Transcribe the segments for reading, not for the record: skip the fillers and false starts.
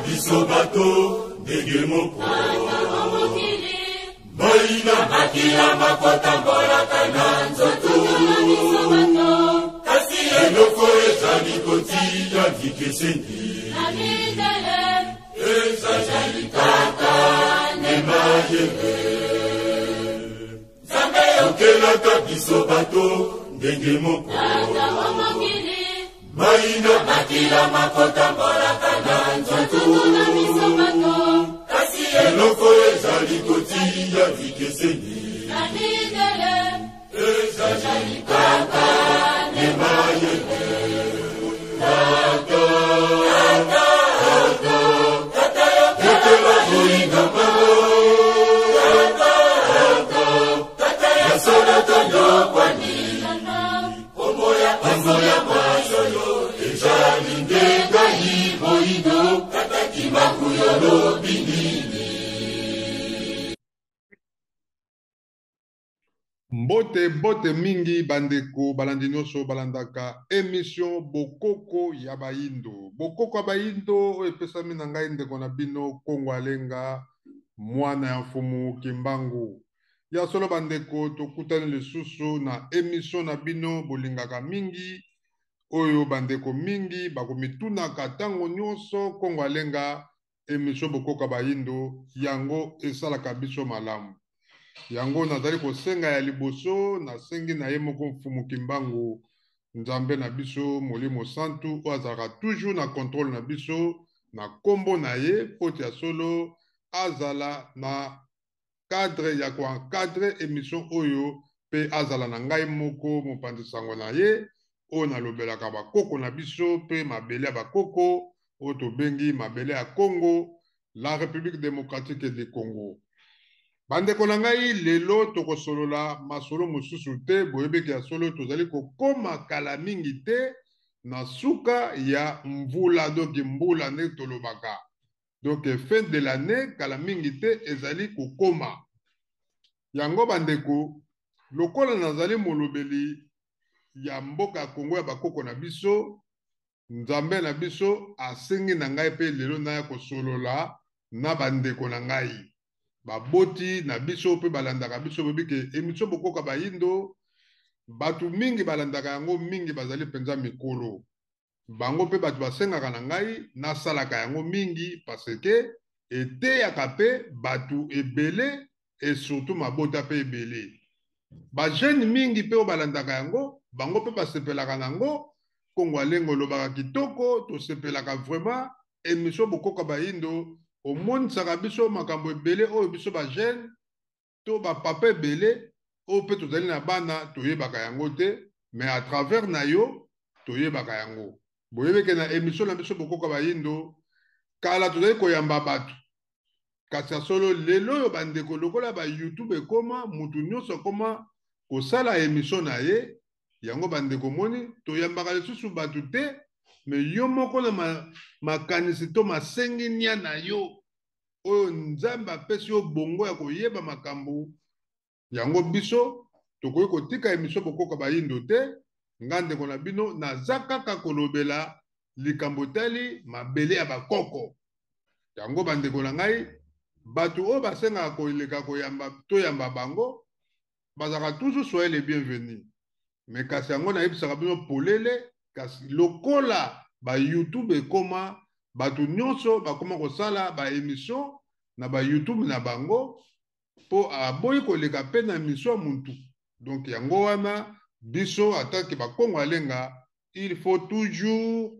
biso bato ndenge moko Maina makila makotambolaka na nzoto kasi eloko ezali kotia vikeseni ezali kaka nemayele Nzambe yokelaka biso bato ndenge moko Maina makila makotambolaka na nzoto kasi eloko ezali kotia vikeseni ezali kaka nemayele Tata yokela boyingama Tata yasala tonyokwani Kombo ya masolo ezali ndenga yiboyido Tata kimakuyolo binini Mbote mingi bandeko balandi nyonso balandaka émission Bokoko ya Bayindo. Bokoko ya Bayindo epesami na ngai ndeko na bino Kongo Alenga mwana ya mfumu Kimbangu. Ya solo bandeko tokutani lisusu na émission na bino bolingaka mingi oyo bandeko mingi bakomitunaka tango nyonso Kongo Alenga émission Bokoko ya Bayindo yango esalaka biso malamu. Yango nazali kosenga ya liboso nasengi na ye moko mfumu Kimbangu Nzambe na biso Molimo Santu o azalaka toujours na contrôle na biso na kombo na ye poti ya solo azala na cadre ya koencadre émission oyo pe azala na ngai moko mopanzi sango na ye oyo nalobelaka bakoko na biso pe mabele ya bakoko oyo tobengi mabele ya Congo la République démocratique du Congo. Bandeko na ngai lelo tokosolola masolo mosusu te boyebeki ya solo tozali kokoma kala mingi te na suka ya mvula donc mbula nde tolobaka donc fin de l'année kala mingi te ezali kokoma yango bandeko lokola nazali molobeli ya mboka ya Kongo ya bakoko na biso Nzambe na biso asengi na ngai pe lelo naya kosolola na bandeko na ngai baboti na biso pe balandaka biso bobike émission Bokoko ya Bayindo batu mingi balandaka yango mingi bazali penza mikolo bango pe batu basengaka na ngai nasalaka yango mingi parce que eteyaka pe batu ebele et surtout mabota pe ebele ba jeune mingi pe o balandaka yango bango pe basepelaka nango Kongo Alenga olobaka kitoko tosepelaka vraiment émission Bokoko ya Bayindo omonisaka biso makambo ebele oyo biso ba jeune to ba papa ebele oyo pe tozali na bana toyebaka yango te mais à travers na yo toyebaka yango boyebeke na émission na biso Bokoko ya Bayindo kala tozali koyamba bato kasi ya solo lelo oyo bandeko lokola ba YouTube ekoma mutu nyonso akoma kosala émission na ye yango bandeko moni toyambaka lisusu bato te mais yo moko na makanisi to masengi nia na yo oyo Nzambe apesi yo bongo ya koyeba makambo yango biso tokoki kotika émission Bokoko ya Bayindo te nga ndeko na bino naza kaka kolobela likambo tali mabele ya bakoko yango bandeko na ngai bato oyo basengaka koleka toyamba bango bazalaka toujours soyez les bienvenus mais kasi yango nayebisaka bino polele kasi lokola ba YouTube ekoma bato nyonso bakoma kosala ba émission na ba YouTube na bango po aboyi koleka pe na émission muntu donc yango wana biso atake ba Kongo Alenga il faut toujours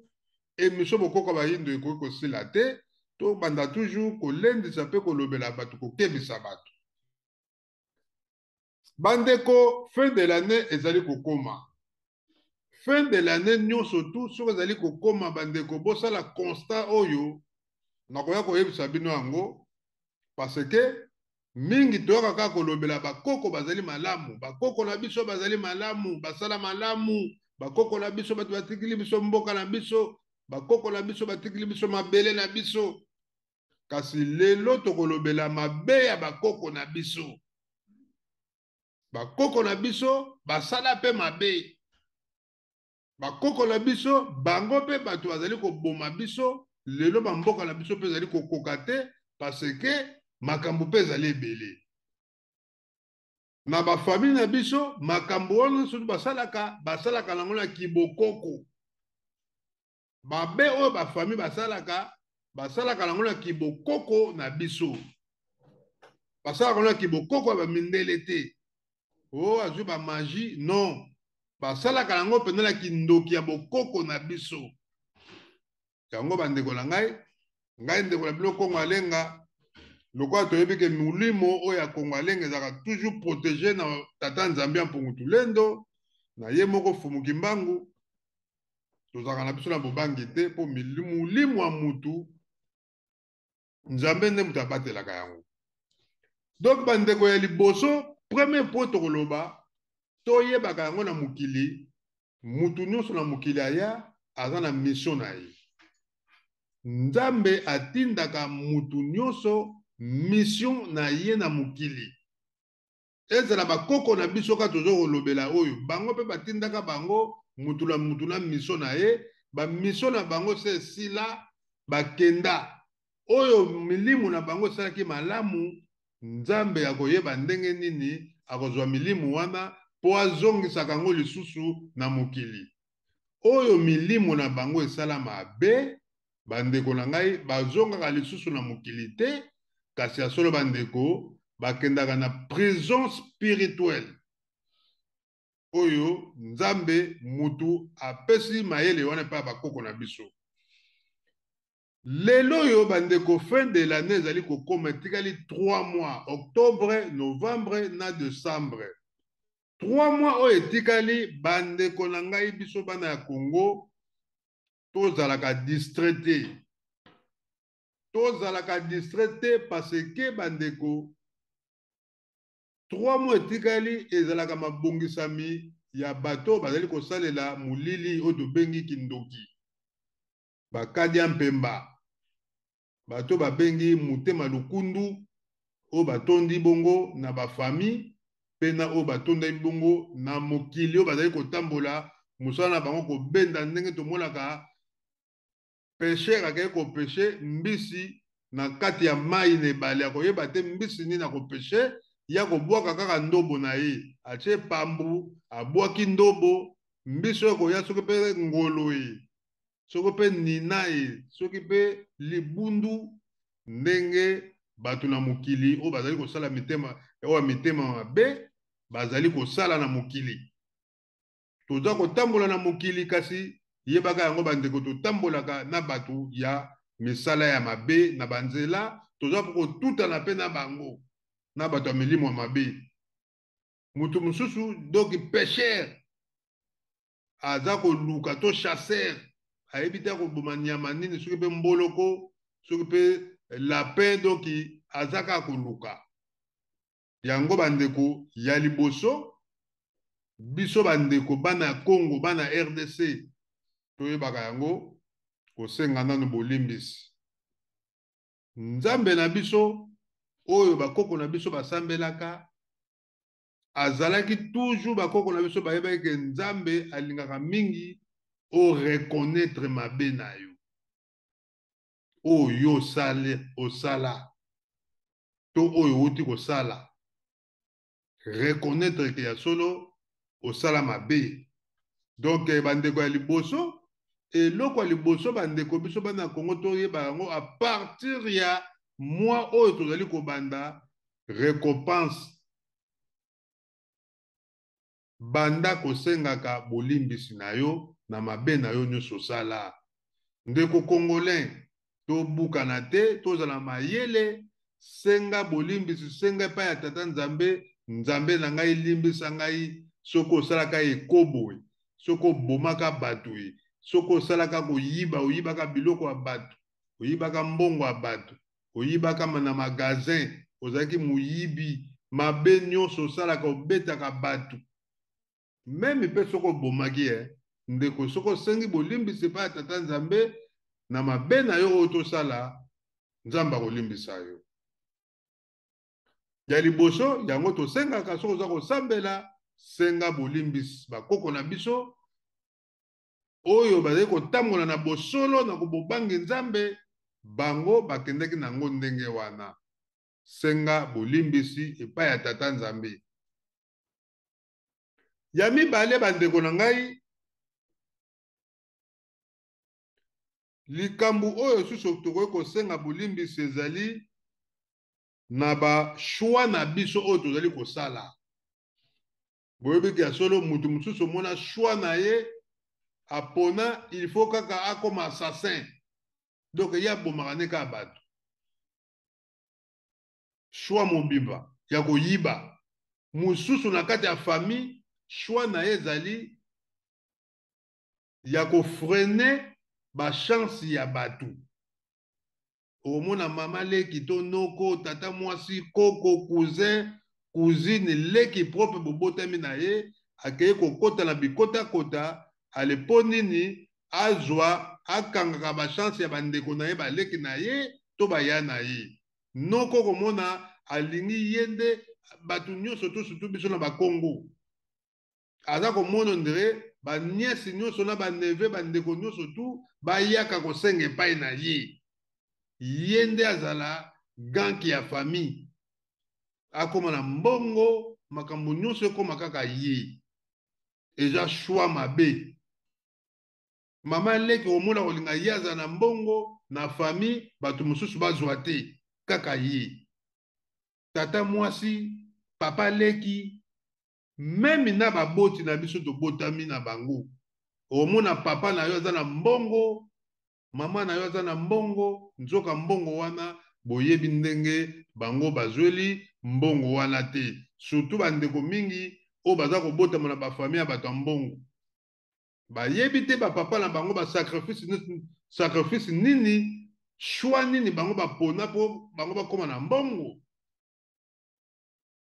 émission Bokoko ya Bayindo ekoki kosila te to banda toujours kolendisa pe kolobela bato kokebisa bato bandeko fin de l'année ezali kokoma fin de l'année nyonso tout soki ezali kokoma bandeko bosala constat oyo nakoya koyebisa bino yango parce que mingi toyoka kaka kolobela bakoko bazali malamu bakoko na biso bazali malamu basala malamu bakoko na biso bato batikili biso mboka na biso bakoko na biso batikili biso mabele na biso kasi lelo tokolobela mabe ya bakoko na biso bakoko na biso basala pe mabe bakoko na biso bango pe bato bazali koboma biso lelo bamboka na biso mpe ezali kokoka te parce que makambo mpe ezali ebele na bafamile na biso makambo wana soki basalaka nango na kibokoko mabe oyo bafamile basalaka nango na kibokoko na biso basalaka nango na kibokoko ya bamindele te o azwi bamagie non basalaka nango mpena na kindoki ya bokoko na biso yango bandeko na ngai ndeko na bino kongo alenga lokola toyebi ke milimo oyo ya kongo alenga ezalaka toujours protégé na tata nzambe ya mpungutu lendo na ye moko fumuki mbangu tozalaka na biso na bobangi te mpo milimo ya mutu nzambe nde mutu abatelaka yango donc bandeko ya liboso premier po tokoloba toyebaka yango na mokili mutu nyonso na mokili aya aza na mission na ye nzambe atindaka mutu nyonso mission na ye na mokili ezala bakoko na biso ka tozo kolobela oyo bango mpe batindaka bango mutu na mission na ye bamission na bango se esila bakenda oyo milimo na bango esalaki malamu nzambe akoyeba ndenge nini akozwa milimo wana mpo azongisaka yango lisusu na mokili oyo milimo na bango esala mabe bandeko na ngai bazongaka lisusu na mokili te kasi ya solo bandeko bakendaka na prison spirituelle oyo nzambe mutu apesi mayele wana epai ya bakoko na biso lelo oyo bandeko fin de l'année ezali kokoma etikali 3 mois octobre novembre na décembre 3 mois oyo etikali bandeko na ngai biso bana ya Congo tozalaka distrait te parce que bandeko 3 mois etikali ezalaka mabongisami ya bato bazali kosalela mulili oyo tobengi kindoki bakadi ya mpemba bato babengi mutema lukundu oyo batondi bongo na bafamille mpe na oyo batondi bongo na mokili oyo bazali kotambola mosala na bango kobenda ndenge tomonaka pesher akei kopeshe mbisi na kati ya mai na ebale akoyeba te mbisi nini akopeshe ya kobwaka kaka ndobo na ye atie pambu abwaki ndobo mbisi oyo koya soki mpe ngolo ye soki mpe nina ye soki mpe libundu ndenge bato na mokili oyo bazali kosala mitema mabe bazali kosala na mokili toza kotambola na mokili kasi yebaka yango bandeko totambolaka na bato ya misala ya mabe na banzela toza kokotutana mpe na bango na bato ya milimo ya mabe mutu mosusu doki pesher aza koluka to chasser ayebi te akoboma nyama nini soki mpe mboloko soki mpe lapin doki aza kaka koluka yango bandeko ya liboso biso bandeko bana ya Congo bana RDC toyebaka yango kosenga nano bolimbisi nzambe na biso oyo bakoko na biso basambelaka azalaki toujours bakoko na biso bayebaki ke nzambe alingaka mingi o reconnaître mabe na yo oyo osala to oyo outi kosala reconnaître ke ya solo osala mabe donc bandeko ya liboso eloko ya liboso bandeko biso bana Congo toyeba yango a partir ya mwa oyo tozali kobanda récompense banda kosengaka bolimbisi na yo na mabe na yo nyonso osala ndeko congolais tobukana te tozala mayele senga bolimbisi senga epai ya tata nzambe nzambe na ngai limbisa ngai soki osalaka ekoboye soki obomaka bato ye soki osalaka koyiba oyibaka biloko ya bato oyibaka mbongo ya bato oyibaka na magazin ozalaki moyibi mabe nyonso osalaka obetaka bato meme mpe soki obomaki ndeko soki osengi bolimbisi epai ya tata nzambe na mabe na yo oyo tosala nzambe akolimbisa yo ya liboso yango tosengaka soki oza kosambela senga bolimbisi bakoko na biso oyo bazali kotambola na bosolo na kobobangi nzambe bango bakendeki nango ndenge wana senga bolimbisi epai ya tata nzambe. Ya mibale bandeko na ngai, likambo oyo susu tokoki kosenga bolimbisi ezali na bashwa na biso oyo tozali kosala. Boyebiki ya solo mutu mosusu omona shwa na ye apona il faut kaka akoma assassin, donc ye abomaka ne kaka bato. Shwa mobimba ya koyiba mosusu na kati ya famille, shwa na ye ezali ya kofrene bachance ya bato. Omona mama leki to noko, tata mwasi, koko, cousin, cousine leki propre bobotami na ye akeye kokota na bikota kota alepo nini azwa akangaka bachance ya bandeko na ye baleki na ye to baya na ye. Noko komona alingi ye nde bato nyonso to surtout biso na bakongo aza komona ndire baniesi nyonso na baneve bandeko nyonso tu bayaka kosenga epai na ye. Ye nde azala ganki ya famille, akoma na mbongo makambo nyonso ekoma kaka ye. Eza shwa mabe. Mama leki omona kolinga ye azala na mbongo na famille bato mosusu bazwa te kaka ye. Tata mwasi, papa leki, meme na baboti na biso tobotami na bango, omona papa na yo aza na mbongo, mama na yo aza na mbongo, nzoka mbongo wana boyebi ndenge bango bazweli mbongo wana te. Surtout bandeko mingi oyo baza kobotama na bafamille ya bato ya mbongo bayebi te bapapa na bango sacrifice nini, shwa nini bango bapona mpo bango bakoma na mbongo.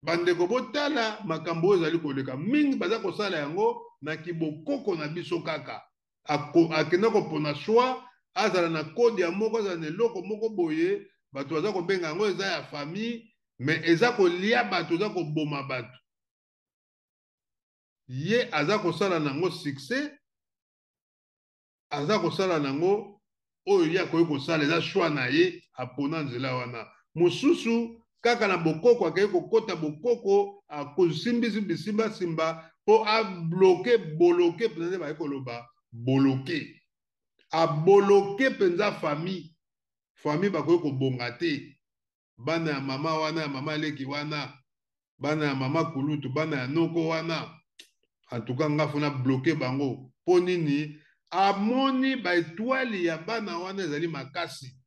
Bandeko botala makambo oyo ezali koleka mingi baza kosala yango na kibokoko na biso kaka. Akenda kopona shwa azala na kode ya moko, azala na eloko moko boye, bato baza kobenga yango eza ya famille, mais eza kolia bato, eza koboma bato. Ye aza kosala nango succès, aza kosala nango oyo ye akoki kosala, eza shwa na ye apona nzela wana. Mosusu kaka na bokoko akei kokota bokoko akosimbisi bisimbasimba mpo abloke boloke mpenza baye koloba boloke. Aboloke mpenza famille bakoki kobonga te. Bana ya mama wana, ya mama leki wana, bana ya mama kulutu, bana ya noko wana, antuka ngafu na bloke bango. Po nini? Amoni baetwali ya bana wana ezali makasi.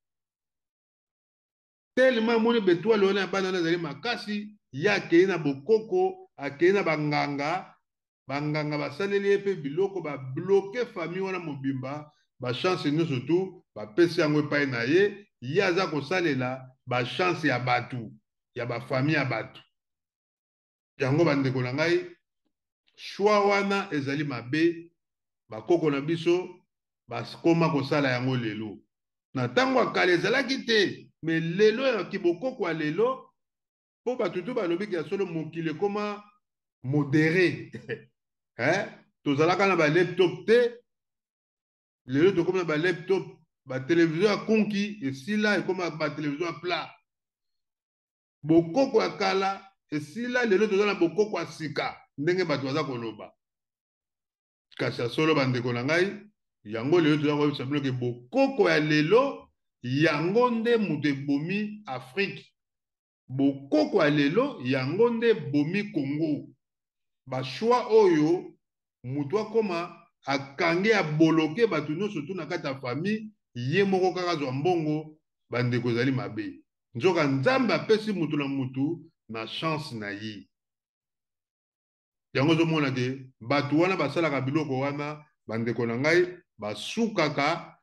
Tellement amoni betwali wana ya bana wana ezali makasi, ya akei na bokoko, akei na banganga, banganga basaleli ye mpe biloko babloke famille wana mobimba, bachance nyonso tu bapesi yango epai na ye, ye aza kosalela bachance ya bato, ya bafamille ya bato. Yango bandeko na ngai, shwa wana ezali mabe, bakoko na biso bakoma kosala yango lelo. Na ntango ya kala ezalaki te, me lelo ya kibokoko ya lelo, mpo bato tu balobiki ya solo mokili ekoma modere. Tozalaka na balaptop te, lelo tokomi na balaptop, batelevizio ya konki esila ekoma batelevizio ya plat. Bokoko ya kala esila, lelo toza na bokoko ya sika ndenge bato baza koloba. Kasi ya solo bandeko na ngai, yango lelo toza koyebisa bino ke bokoko ya lelo yango nde moto ebomi Afrique. Bokoko ya lelo yango nde bomi Congo. Bashwa oyo mutu akoma akange aboloke bato nyonso tu na kati ya famille, ye moko kaka azwa mbongo, bandeko ezali mabe. Nzoka nzambe apesi mutu na mutu na chance na ye. Yango ozomona ke bato wana basalaka biloko wana, bandeko na ngai basukaka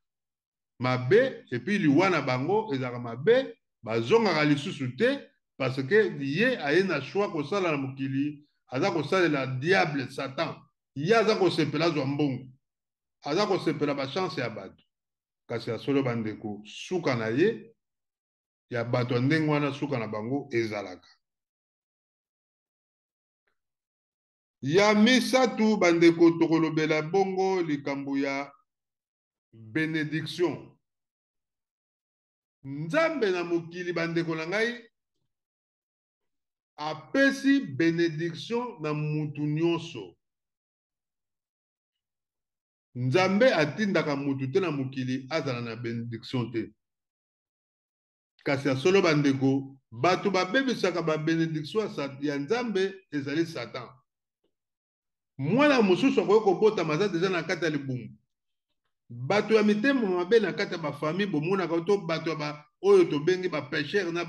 mabe, epi liwana bango ezalaka mabe, bazongaka lisusu te, parce que ye aye na shwa kosala na mokili, aza kosalela diable Satan. Ye aza kosepela azwa mbongo, aza kosepela bachance ya bato. Kasi ya solo bandeko, suka na ye ya bato ndenge wana, suka na bango ezalaka. ya misatu bandeko tokolobela bongo likambo ya bénédiction. Nzambe na mokili bandeko na ngai apesi bénédiction na mutu nyonso. Nzambe atindaka mutu te na mokili azala na bénédiction te. Kasi ya solo bandeko bato babebisaka ba bénédiction ya Nzambe ezali Satan. Mwana mosusu akoki kobotama aza deja na kati ya libungu. Bato ya mitema mabe na kati ya bafamille bomonaka to bato ya oyo tobengi bapêcheur na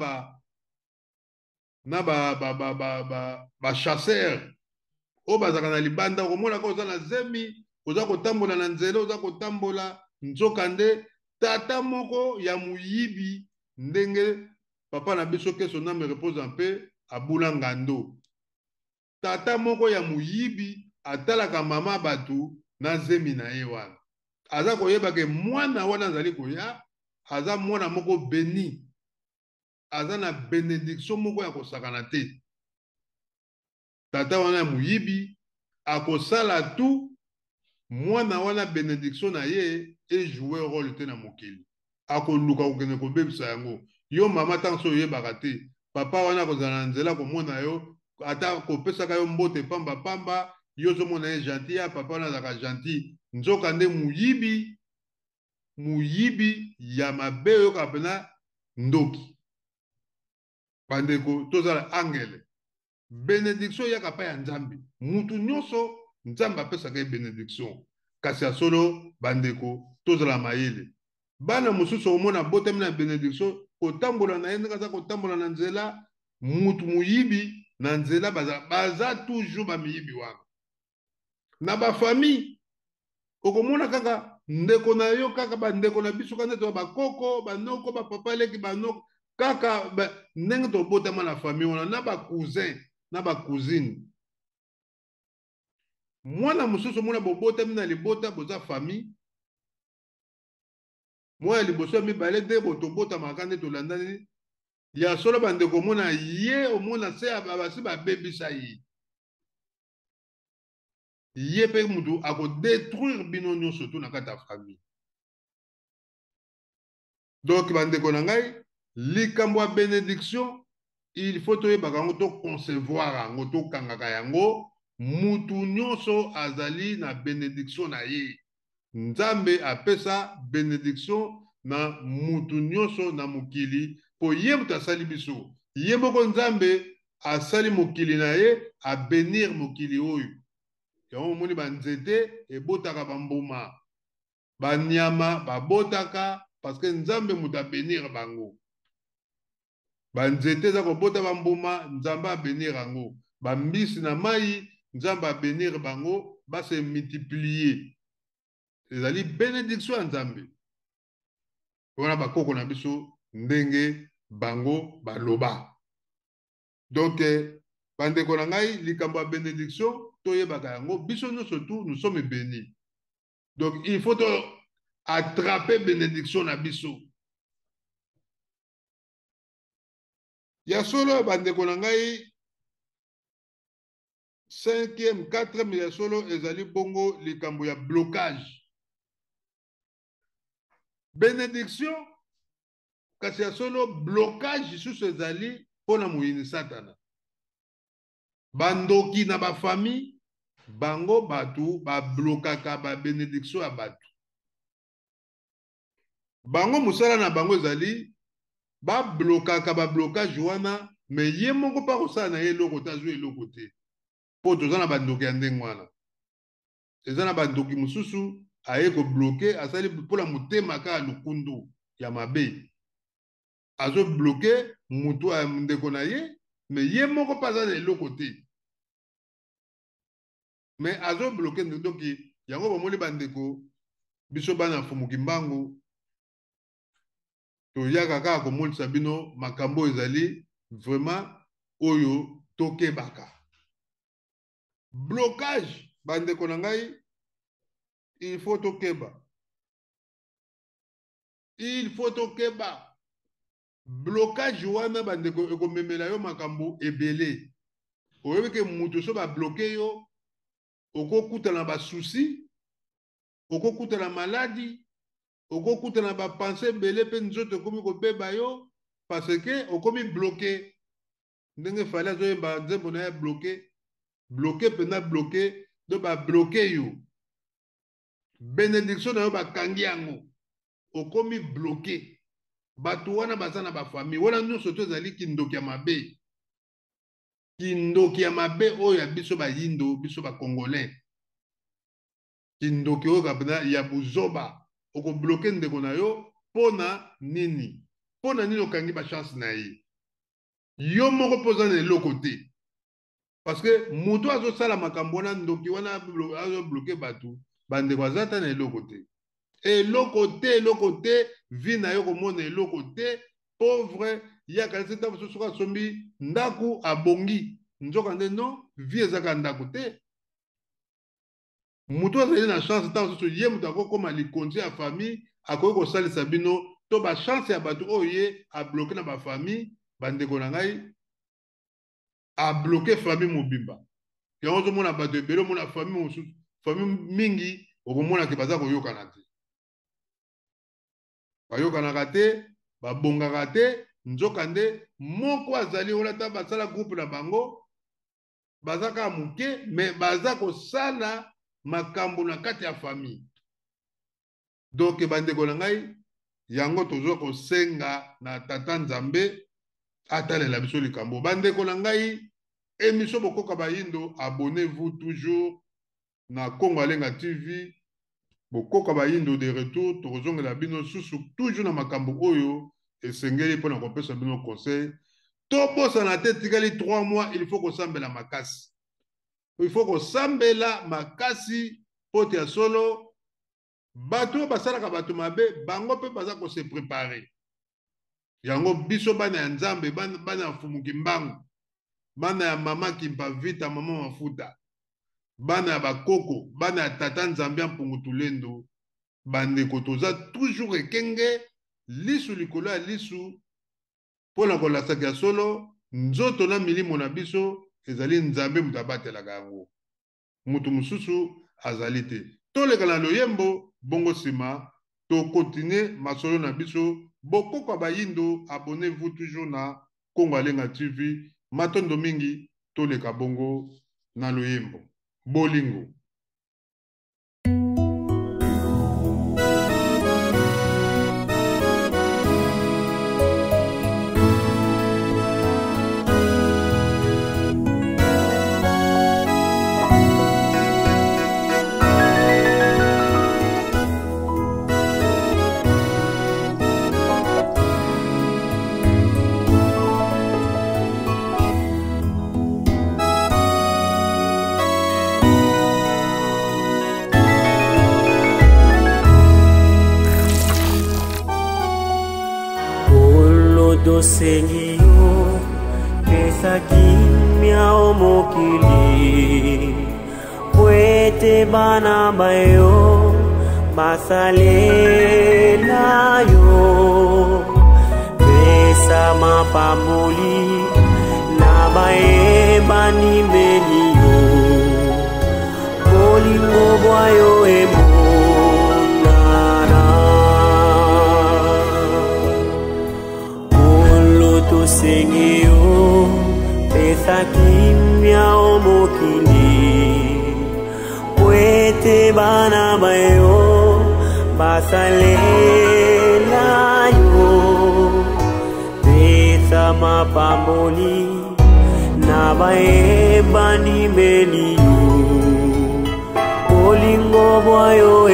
bachasseur oyo bazalaka na libanda okomonaka oza na zemi oza kotambola na nzela oza kotambola nzoka nde tata moko ya moyibi ndenge papa na biso ke son âme repose en paix abula ngando. Tata moko ya moyibi atalaka mama bato na zemi na ye wana. Aza koyeba ke mwana wana azali koya aza mwana moko béni. Aza na bénédiction moko ya kosakana te. Tata wana ya moyibi akosala tu mwana wana bénédiction na ye ejouer rôle te na mokili. Akoluka kokende kobebisa yango. Yo mama tanso oyebaka te. Papa wana kozala na nzela komona yo ata kopesaka yo mbote pamba pamba yo ozomona ye gentil ya papa wana azalaka gentil. Nzoka nde moyibi ya mabe oyoka pena ndoki. Bandeko tozala angele. Bénédiction yaka pa ya Nzambe. Mutu nyonso Nzambe apesaka ye bénédiction. Kasi ya solo bandeko tozala mayele. Bana mosusu omona botemi na bénédiction kotambola na ye ndenge aza kotambola na nzela mutu moyibi na nzela baza toujours bamiyibi wana. Na bafamille okomona kaka ndeko na yo kaka bandeko na biso kana to bakoko banoko bapapa leki banoko kaka ndenge tobotama na famille wana na bakousin na bacousine. Mwana mosusu omona bobotami na libota boza famille mwa liboso mibale te botobotamaka nde tolandani ya solo bandeko omona ye omona se basi babebisa ye. Ye pe mutu akodétruire bino nyonso tu na kati ya famille. Donc bandeko na ngai likambo ya bénédiction il faut toyebaka yango to concevoir yango to kangaka yango mutu nyonso azali na bénédiction na ye. Nzambe apesa bénédiction na mutu nyonso na mokili po ye mutu asali biso. Ye moko Nzambe asali mokili na ye a bénir mokili oyo. Yango moni banzete ebotaka bambuma. Banyama babotaka parce que Nzambe mutu a bénir bango. Banzete za kobota bambuma Nzambe a bénir yango. Bambisi na mai Nzambe a bénir bango ba se multiplier. Ezali bénédiction ya Nzambe. Wana bakoko na biso ndenge bango baloba. Donc bandeko na ngai likambo ya bénédiction toyebaka yango biso nyonso tu nous sommes bénis. Donc il faut attraper bénédiction na biso. Ya solo bandeko na ngai 5e 4e ya solo ezali bongo likambo ya blocage. Bénédiction kasi ya solo blocage susu ezali pona moyini Satana. Bandoki na bafamille bango batu bablokaka ba bénédiction ya batu. Bango musala na bango ezali bablokaka ba blocage wana me ye moko pa kosala na ye eloko tazwi eloko te. Po toza na bandoki ya ndenge wana. Eza na bandoki mosusu aye kobloke asali mpona motema kaka lukundu ya mabe. Azo bloke mutu ya ndeko na ye me ye moko pa aza na eloko te. Me azo bloke ndoki yango bomoni bandeko biso bana fumuki mbangu toyaka kaka komonisa bino makambo ezali vraiment oyo tokebaka. Blocage bandeko na ngai il faut tokeba. Il faut tokeba. Blocage wana bandeko ekomemela yo makambo ebele. Oyebi ke mutu so ba bloqué yo okokutana ba souci, okokutana maladie, okokutana ba pensée belé pe nzoto komi ko beba yo parce que okomi bloqué. Ndenge fallait azo ba nzembo na bloqué, bloqué pena bloqué, do ba bloqué yo. Bénédiction na yo ba kangi yango. Okomi bloqué. Bato wana baza na ba famille, wana nyonso to ezali kindoki ya mabe. Kindoki ya mabe oyo ya biso ba yindo, biso ba congolais. Kindoki oyo kapena ya buzoba. Oko bloqué ndeko na yo pona nini? Pona nini okangi ba chance na ye? Yo moko poza na eloko te. Parce que mutu azo sala makambo wana ndoki wana azo bloqué bato, bandeko azata na eloko te. Eloko te, vi na yo komona eloko te, pauvre, ya kalisi ta mosusu soka sombi ndaku abongi. Nzoka nde non, vi ezaka ndaku te. Mutu azali na chance ta mosusu ye mutu akokoma likonzi ya famille, akoki kosalisa bino to ba chance ya bato oyo ye a bloqué na ba famille, bandeko na ngai a bloqué famille mobimba. Yango ozomona bato ebele omona famille mosusu, famille mingi okomona ke baza koyokana te. Bayokanaka te, babongaka te, nzoka nde moko azali olata basala groupe na bango, baza kaka muke, mais baza kosala makambo na kati ya famille. Donc bandeko na ngai, yango tozo kosenga na tata Nzambe atalela biso likambo. Bandeko na ngai, émission Bokoka Bayindo, abonnez-vous toujours na Congo Alenga TV. Bokoka Bayindo de retour, tozongela bino susu toujours na makambo oyo esengeli pona kopesa bino conseil. Tobosa na te tikali 3 mois, il faut kosambela makasi. Il faut kosambela makasi pote ya solo. Bato basalaka bato mabe, bango pe baza ko se préparer. Yango biso bana ya Nzambe, bana ya fumuki mbangu, bana ya mama kimpa vita, mama mafuta, bana ya bakoko, bana ya tata Nzambe mpungutulendo, bandeko toza toujours ekenge lisu likolo ya lisu pona kolasaka ya solo, nzoto na milimo na biso ezali Nzambe mutu abatelaka yango, mutu mususu azali te. Toleka na loyembo bongo nsima to continue masolo na biso. Bokoka Bayindo, abonnez-vous toujours na Congo Alenga TV. Matondo mingi toleka bongo na loyembo. Bolingo. Sengiyo pesa kimya omokili Pwete bana bayo basalela yo Pesa mapamboli na bae bani meliyo Bolingo bwayo Sengiyo pesa kimya omokili Pwete bana bayo basalela yo Pesa mapamboli na bae bani meliyo Bolingo bwayo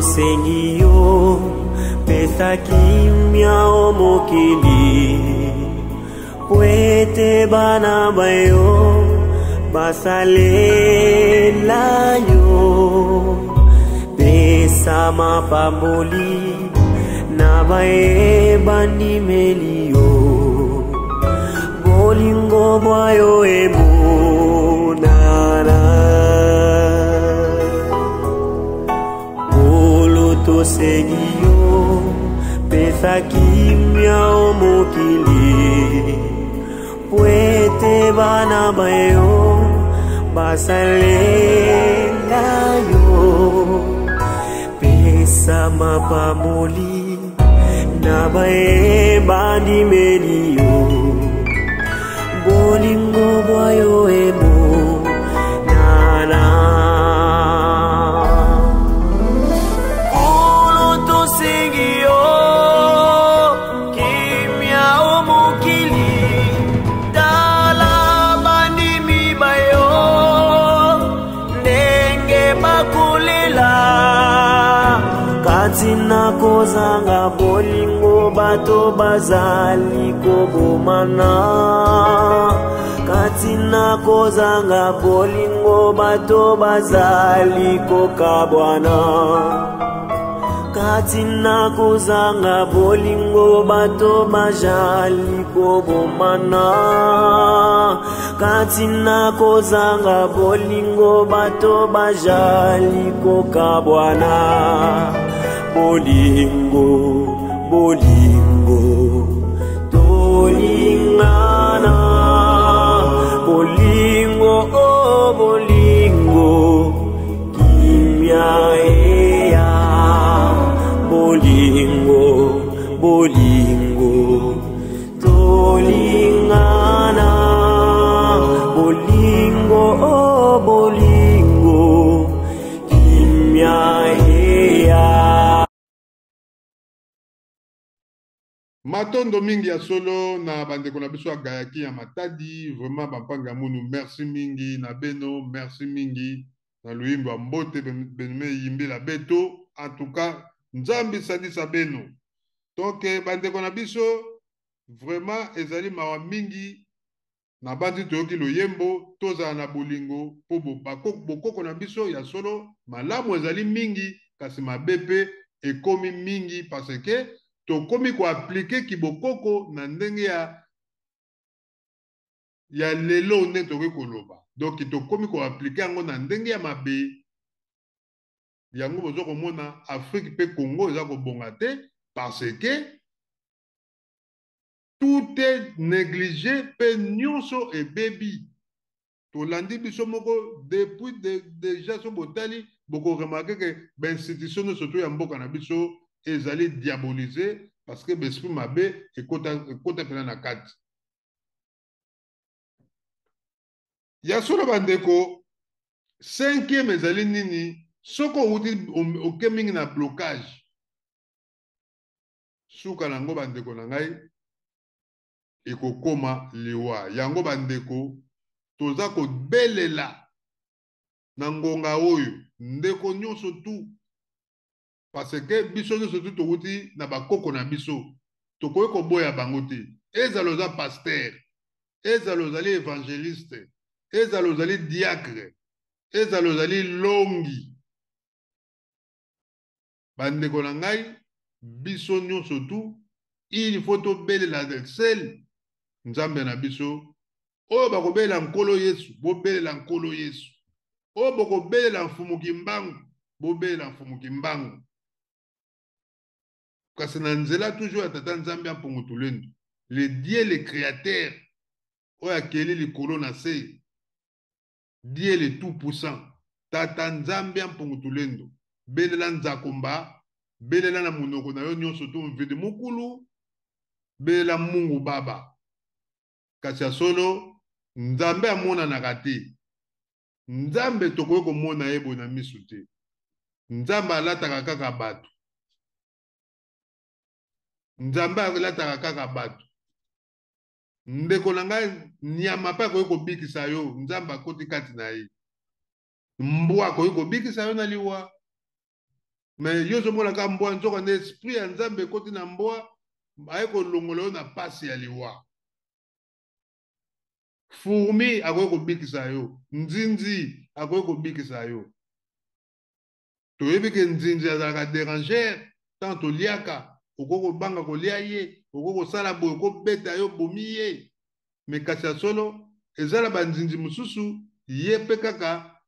Sengiyo pesa kimia o mokili Poete bana bayo basalela yo pesa mapamboli na bae bandi melio bolingo boyo emunana bolo seguiyo pesa kimia o mokili Poete bana bayo basalela yo pesa mapamoli na bae bandi melio bolingo boyo emo nana Olo to seguiyo kimia o mokili dala bandi mi bayo ndenge bakulela katina kozanga bolingo bato bazali kobomana katina kozanga bolingo bato bazali kokabwana katina kozanga bolingo bato bajali kobomana katina kozanga bolingo bato bajali kokabwana bolingo bolingo tolingana bolingo oh bolingo kimia ea bolingo bolingo tolingana bolingo oh bolingo kimia ea Matondo mingi ya solo na bandeko na biso agayaki ya matadi vraiment bampanga munu merci mingi na beno merci mingi na luimbo ya mbote benume yimbi la beto en tout cas nzambi sadisa beno donc bandeko na biso vraiment ezali mawa mingi na bandi toyoki loyembo tozala na bolingo po bokoko na biso ya solo malamu ezali mingi kasi mabe pe ekomi mingi parce que tokomi ko appliquer kibokoko na ndenge ya lelo nde tokoki koloba donc tokomi ko appliquer yango na ndenge ya mabe yango bozo komona Afrique pe Congo eza kobonga te parce que tout est négligé pe nyonso e bebi tolandi biso moko depuis déjà so botali boko remarquer que l'institution surtout ya mboka na biso ezali diabolisé parce que l'esprit mabe ekota pena na kati ya solo bandeko 5e ezali nini soko uti okemingi na blocage suka nango bandeko na ngai ekokoma liwa yango bandeko toza kobelela na ngonga oyo ndeko nyonso tu parce que biso nyonso tu tokuti na bakoko na biso tokoki koboya bango te ezala oza paster ezala ozali évangéliste ezala ozali diacre ezala ozali longi bandeko na ngai biso nyonso tu il faut tobelela sel nzambe na biso oyo bakobelela nkolo yesu bobelela nkolo yesu oyo bokobelela mfumuki mbangu bobelela mfumuki mbangu kasi na nzela toujours ya tata nzambe ya mpungutulendo le dieu le créateur oyo akeli likolo na se dieu le tout puissant tata nzambe ya mpungutulendo belela nzakomba belela na monoko na yo nyonso to mvede mokulu belela mungu baba kasi ya solo nzambe amonanaka te nzambe tokoki komona ye boye na misu te nzambe alataka kaka bato nzambe alataka kaka bato ndeko na ngai nyama mpe akoki kobikisa yo nzambe akoti kati na ye mbwa akoki kobikisa yo na liwa Mais yo ozomonaka mbwa nzoka na esprit ya nzambe ekoti na mbwa aye kolongola yo na pasi ya liwa. Fourmi akoki kobikisa yo, nzinzi akoki kobikisa yo. Toyebi ke nzinzi azalaka dérangeur tant toliaka, okoki kobanga kolia ye, okoki kosala boye okobeta yo bomi ye. Me kasi ya solo ezala banzinzi mosusu ye mpe kaka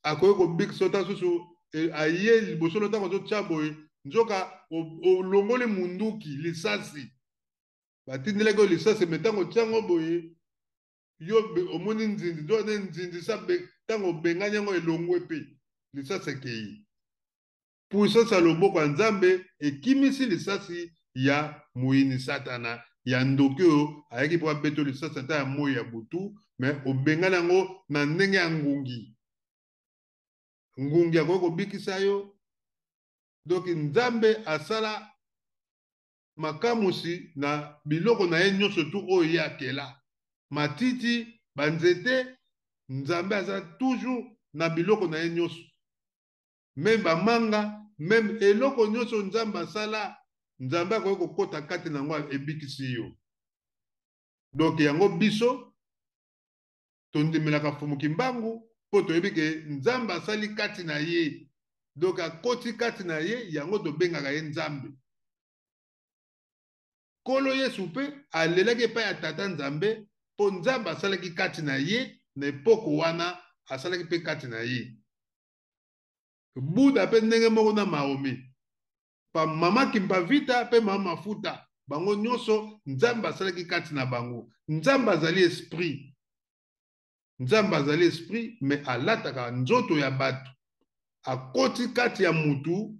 akoki kobikisa yo ta susu aye liboso no ntango ozotya boye nzoka olongoli munduki lisasi batindelaki yo lisasi me ntango otyango boye yo omoni nzinzi nzo ne nzinzi sa ntango obengani yango elongwe mpe lisasi ekei. Puissance ya loboko ya nzambe ekimisi lisasi ya moyini satana ya ndoki oyo ayaki mpo abeto lisasi ata ya moi ya butu me obengani yango na ndenge ya ngungi. Ngungi akoki kobikisa yo. Donc nzambe asala makamusi na biloko na ye nyonso tu oyo ye akela. Matiti banzete nzambe aza toujours na biloko na ye nyonso. Même bamanga, même eloko nyonso nzambe asala, nzambe akoki kokota kati na yango ebikisi yo. Donc yango biso tondimelaka fumuki mbangu po toyebi ke nzambe asali kati na ye. Donc akoti kati na ye yango tobengaka ye nzambe. Kolo Yesu mpe alelaki epai ya tata nzambe po nzambe asalaki kati na ye na epoko wana asalaki mpe kati na ye. Buda pe ndenge moko na Mahomet. Pa mama Kimpavita pe mama Mafuta. Bango nyonso nzambe asalaki kati na bango. Nzambe azali esprit. Nzambe azali esprit me alataka nzoto ya bato. Akoti kati ya mutu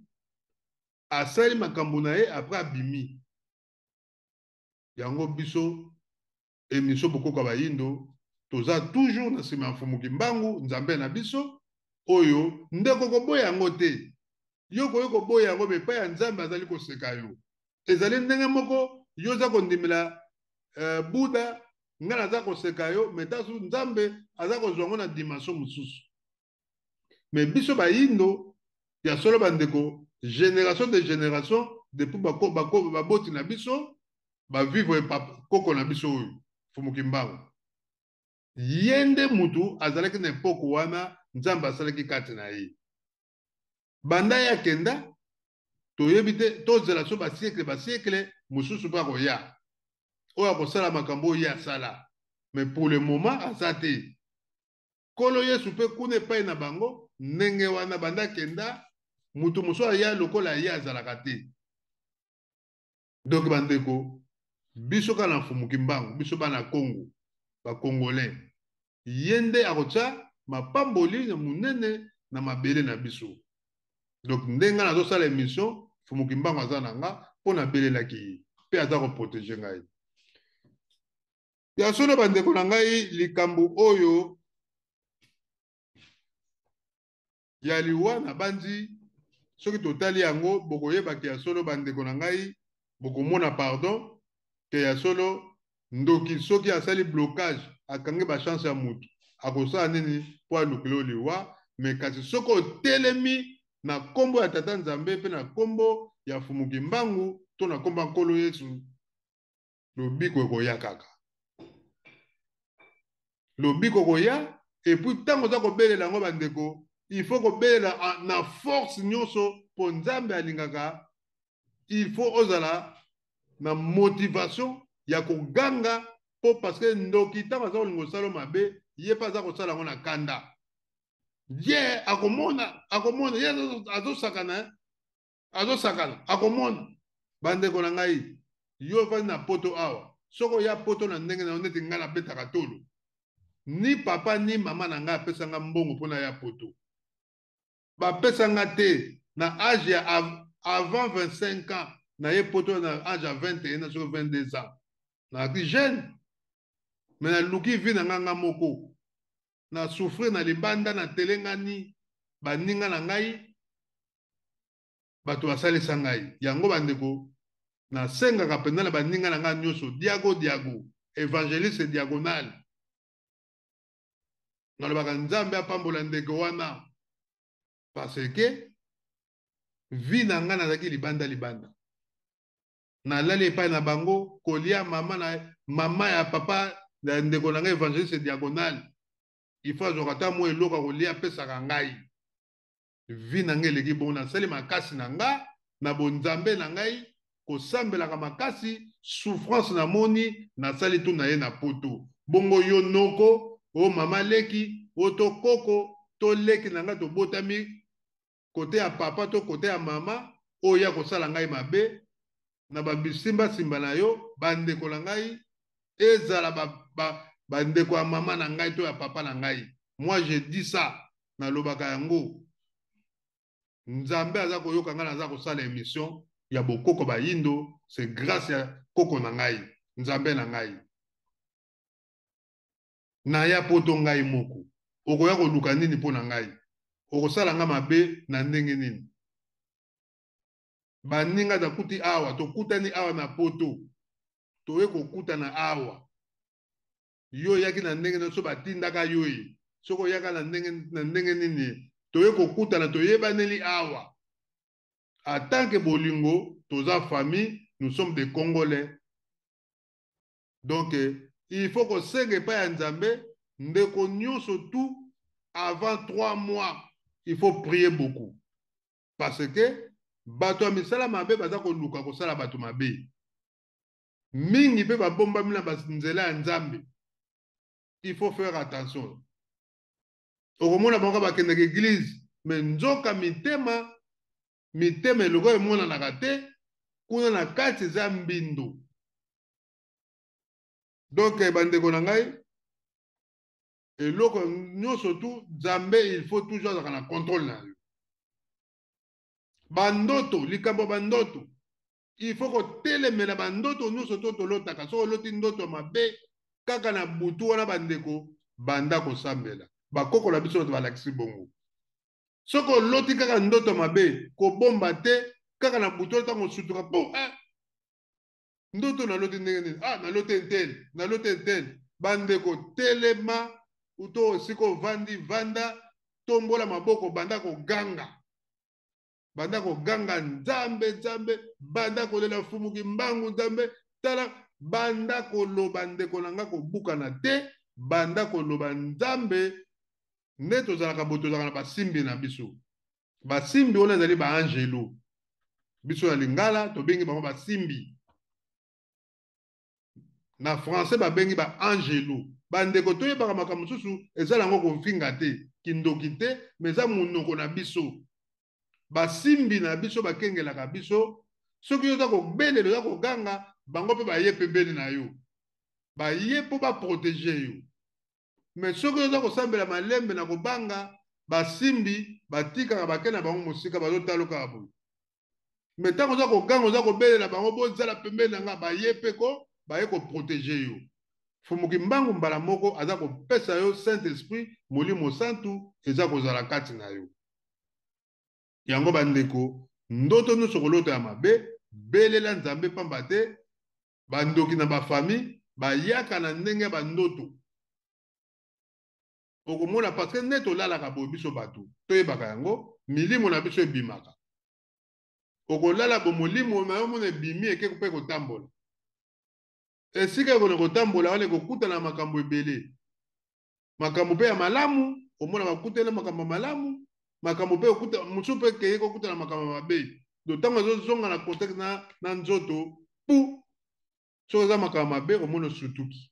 asali makambo na ye apres abimi. Yango biso émission Bokoko Bayindo toza toujours na sima mfumuki mbangu nzambe na biso oyo ndeko koboya yango te. Yo koyoko boya yango me pa ya nzambe azali koseka yo. Ezali ndenge moko yo za kondimela Buda ngana aza koseka yo me tasu nzambe aza kozwa ngo na dimension mosusu. Me biso bayindo ya solo bandeko génération de génération depuis baboti na biso bavivre koko na biso oyo fumuki mbangu. Yende mutu azalaki na epoko wana nzambe asalaki kati na ye. Banda ya kenda toyebi te tozela so basiekle mosusu mpe akoya oyo akosala makambo oyo ye asala. Mais pour le moment aza te. Kolo Yesu mpe kuna epai na bango ndenge wana banda kenda mutu mosusu aya lokola ye azalaka te. Donc bandeko biso kaka na mfumuki mbangu biso bana Congo bakongolais yende akotya mapamboli na munene na mabele na biso. Donc ndenga nazosala émission fumuki mbangu aza na nga mpo nabelelaki ye mpe aza koprotege ngai. Ya solo bandeko na ngai likambo oyo ya liwa na bandi soki totali yango bokoyebaki ya solo bandeko na ngai bokomona pardon ke ya solo ndoki soki asali blocage akangi bachance ya mutu akosala nini po alukilo liwa. Me kasi soki otelemi na kombo ya tata nzambe pe na kombo ya fumuki mbangu to na kombo ya nkolo Yesu lobiko ekoya kaka. Lobiko koya epuis ntango oza kobelela yango bandeko il faut kobelela na force nyonso po nzambe alingaka. Il faut ozala na motivation ya koganga po parce que ndoki ntango aza kolinga osala mabe ye mpe aza kosala yango na kanda. Ye akomona ye azosakana akomona. Bandeko na ngai yo fani na poto awa soko ya poto na ndenge na neti ngai nabetaka tolo ni papa ni mama na ngai apesanga mbongo mpona ya poto. Bapesanga te na âge ya avant 25 ans na ye poto na âge ya 21 na soki 22 ans na jeune. Mais na luki vi na nganga moko na souffrir na libanda na telengani baninga na ngai bato basalisa ngai. Yango bandeko na sengaka penda na baninga na ngai nyonso diago évangéliste diagonal nalobaka nzambe apambola ndeko wana parce que vi na nga nazalaki libanda libanda nalali epai na bango kolia mama ya papa na ndeko na ngai évangéliste diagonale il faut azwaka ata mwa eloko kolia apesaka ngai vi na ngai eleki bongo nasali makasi na nga na bonzambe na ngai kosambelaka makasi souffrance namoni nasali tu na ye na poto bongo yo noko o mama leki o to koko to leki na ngai tobotami kote ya papa to kote ya mama oyo ya kosala ngai mabe na babisimbasimba na yo bandeko na ngai ezala bandeko ya mama na ngai to ya papa na ngai. Moi je dis ça nalobaka yango nzambe aza koyoka ngai naza kosala émission ya bokoko bayindo c'est grâce ya koko na ngai nzambe na ngai na ya poto ngai moko okoya koluka nini mpo na ngai okosala nga mabe na ndenge nini baninga takuti awa tokutani awa na poto toye kokutana awa yo yaki na ndenge na so batindaka yo soko yaka na ndenge nini toye kokutana toyebaneli awa en tant que bolingo toza famille nous sommes des Congolais donc il faut que senge pa ya nzambe ndeko nyonso tout avant 3 mois il faut prier beaucoup parce que bato ya misala mabe baza koluka kosala bato mabe mingi pe babombami na banzela ya nzambe il faut faire attention okomona bango bakendeka église mais nzoka mitema eloko emonanaka te kuna na kati eza mbindo donc bandeko na ngai eloko nyonso tu nzambe il faut toujours azaka na contrôle na yo bandoto likambo bandoto il faut kotelemela bandoto nyonso to tolotaka soki oloti ndoto mabe kaka na butu wana bandeko banda kosambela bakoko na biso balakisi bongo soki oloti kaka ndoto mabe kobomba te kaka na butu ntango osutuka po ndoto naloti ndenge nini nalote ntel bandeko telema uto osika ovandi vanda tombola maboko banda koganga nzambe banda kolela fumuki mbangu nzambe tala banda koloba ndeko na nga kobukana te banda koloba nzambe nde tozalaka bo tozalaka na basimbi na biso basimbi wana ezali baangelo biso ya lingala tobengi bango basimbi na français babengi baangelo bandeko toyebaka makambo mosusu ezala yango kofinga te kindoki te me eza monoko na biso basimbi na biso bakengelaka biso soki oza kobelela oza koganga bango mpe baye pembeni na yo baye mpo baprotege yo me soki oza kosambela malembe na kobanga basimbi batikaka bake na bango mosika bazotaloka boye me ntango oza koganga oza kobelela bango bozala pembeni na nga baye mpe baye koprotege yo fumuki mbangu mbala moko aza kopesa yo saint esprit molimo santu eza kozala kati na yo yango bandeko ndoto nyonso kolota ya mabe belela nzambe pamba te bandoki na bafamille bayaka na ndenge ya bandoto okomona parce que nde tolalaka boye biso bato toyebaka yango milimo na biso ebimaka okolala bo molimo na yo mona ebimi eke mpe kotambola esika ekona kotambola wana ekokutana na makambo ebele makambo mpe ya malamu omona bakutana makambo ya malamu makambo mpe mosusu mpe keye kokutana makambo mabe do ntango ezozonga na contexte na nzoto pu soki eza makambo mabe omona osutuki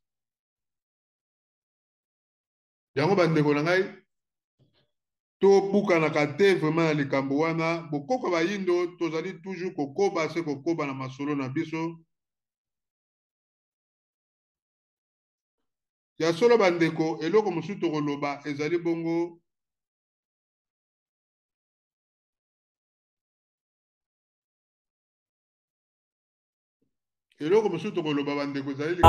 yango bandeko na ngai tobukanaka te vraiment na likambo wana bokoko bayindo tozali toujours kokoba se kokoba na masolo na biso ya solo bandeko eloko mosusu tokoloba ezali bongo eloko mosusu tokoloba bandeko ezali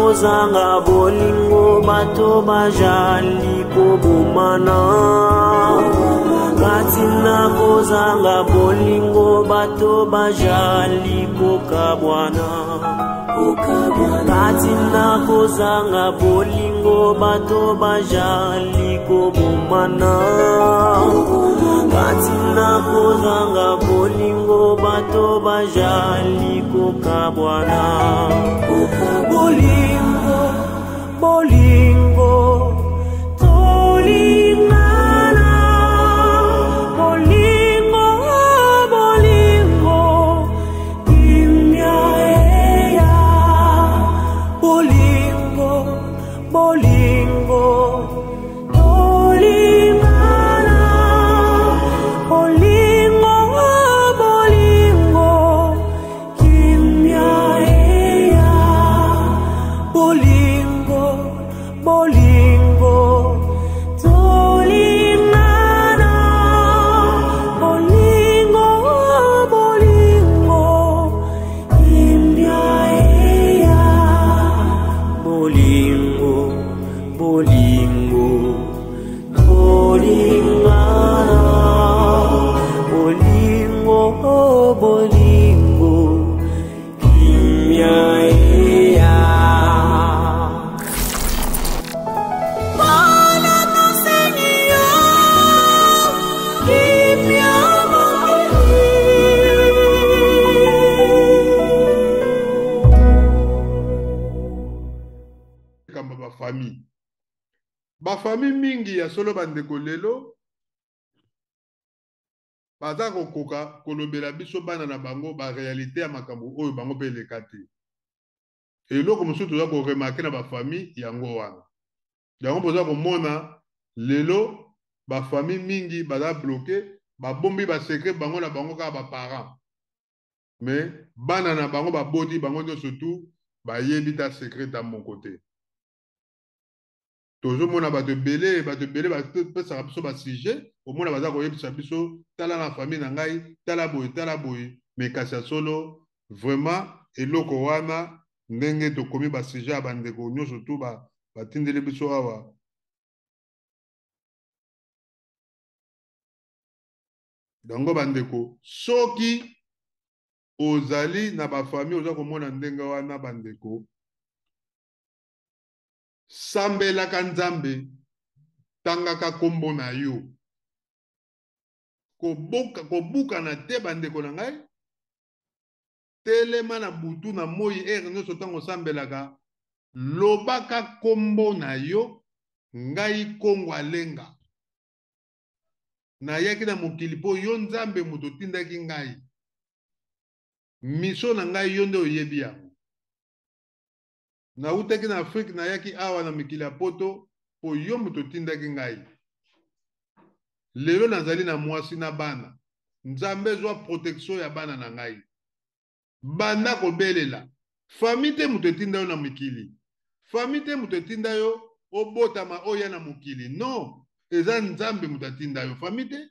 kozanga bolingo bato bajali kobomana katina kozanga bolingo bato bajali kokabwana katina kozanga bolingo bato bajali kobomana katina kozanga bolingo bato bajali kokabwana bolingo bolingo tolingana bolingo bolingo kimya eya bolingo bolingo tolingana bolingo bolingo kimya eya bolingo bolingo tolingana bolingo bolingo kimya eya bolingo bolingo tolingana bolingo bolingo kimya eya Bana no Seigneur kimya kamba ba famille mingi ya solo bandeko lelo baza kokoka kolobela biso bana na bango ba réalité ya makambo oyo bango pe lekate eloko mosusu toza ko remarquer na ba famille yango wana yango boza komona lelo ba famille mingi baza bloqué ba bombi ba secret bango na bango ka ba parents mais bana na bango ba boti bango nyonso surtout ba yebi ta secret à mon côté toujours mona bato belé bapesaka biso basujet omona baza koyebisa biso tala na famille na ngai tala boye mais kasi ya solo vraiment eloko wana ndenge tokomi basujet ya bandeko nyonso tu batindeli biso awa yango bandeko soki ozali na bafamille oza komona ndenge wana bandeko sambelaka nzambe tangaka kombo na yo kobuka na te bandeko na ngai telema na butu na moi ere nyonso ntango osambelaka lobaka kombo na yo ngai Kongo Alenga nayaki na mokili mpo yo nzambe moto otindaki ngai miso na ngai yo nde oyebi yango nautaki na Afrique nayaki awa na mikili ya poto po yo moto otindaki ngai lelo nazali na mwasi na bana nzambe ezwa protection ya bana na ngai banda kobelela famille te moto etinda yo na mikili famille te moto etinda yo obotama oya na mokili non eza nzambe moto atinda yo famille te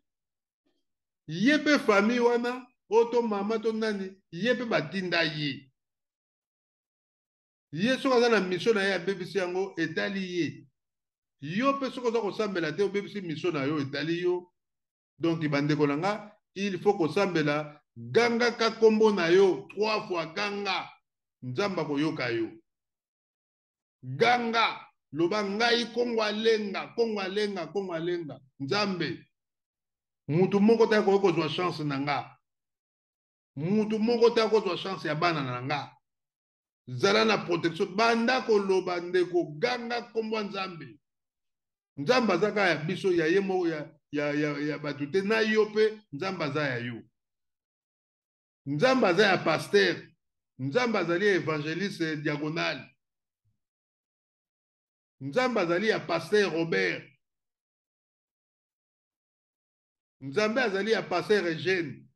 ye mpe famille wana oto mama to nani ye mpe batinda ye ye soki aza na mission na ye abebisi yango etali ye yo mpe soki oza kosambela te obebisi mission na yo etali yo donc bandeko na nga il faut kosambela gangaka kombo na yo 3 fois ganga nzambe akoyoka yo ganga loba ngai Kongo Alenga Kongo Alenga Kongo Alenga nzambe mutu moko ta ko kozwa chance na nga mutu moko ta ko kozwa chance ya bana na nga zala na protection banda koloba ndeko ganga kombo nzambe nzambe azaka ya biso ya yemo ya batu te na yo pe nzambe aza ya yo nzambe aza ya pasteur nzambe azali ya évangéliste diagonal nzambe azali ya pasteur Robert nzambe azali ya pasteur Eugène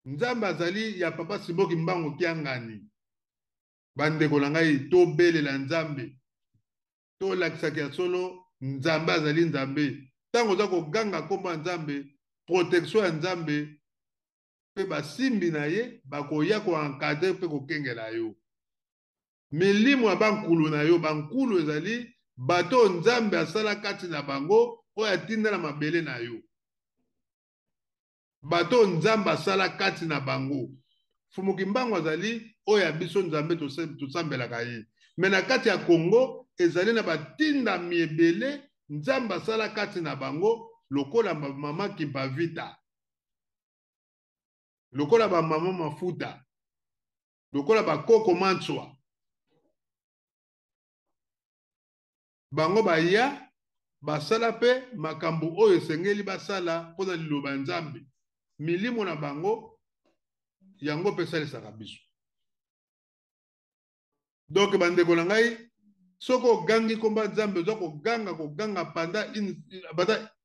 nzambe azali ya papa Siboki Mbango Kiangani bandeko na ngai tobelela nzambe tolakisaki ya solo nzambe azali nzambe ntango oza koganga kombo ya nzambe protection ya nzambe mpe basimbi na ye bakoya koencadre mpe kokengela yo milimo ya bankulu na yo bankulu ezali bato nzambe asala kati na bango oyo atinda na mabele na yo bato nzambe asala kati na bango fumuki mbango azali oyo ya biso nzambe tosambelaka ye me na kati ya Congo ezali na batindami ebele nzambe asala kati na bango lokola bamama Kimpavita lokola bamama Mafuta lokola bakoko Mantswa bango baya basala pe makambo oyo esengeli basala mpona liloba nzambe milimo na bango yango pe salisaka biso donc bandeko na ngai soki ogangi komba nzambe oza koganga pendant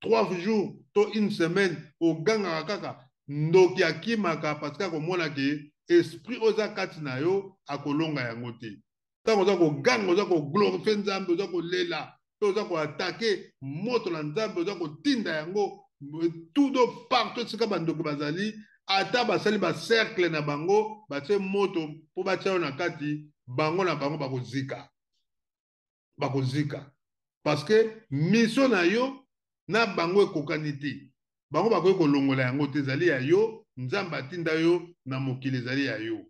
3 jours to une semaine ogangaka kaka ndoki akimaka parce que akomona ke esprit oza kati na yo akolonga yango te ntango oza koganga oza koglorifie nzambe oza kolela pe oza koatake moto na nzambe oza kotinda yango tout de partout esika bandeko bazali ata basali bacercle na bango batie moto mpo batia yo na kati bango na bango bakozika parce que mission na yo na bango ekokani te bango bakoki kolongola yango te ezali ya yo nzambe atinda yo na mokili ezali ya yo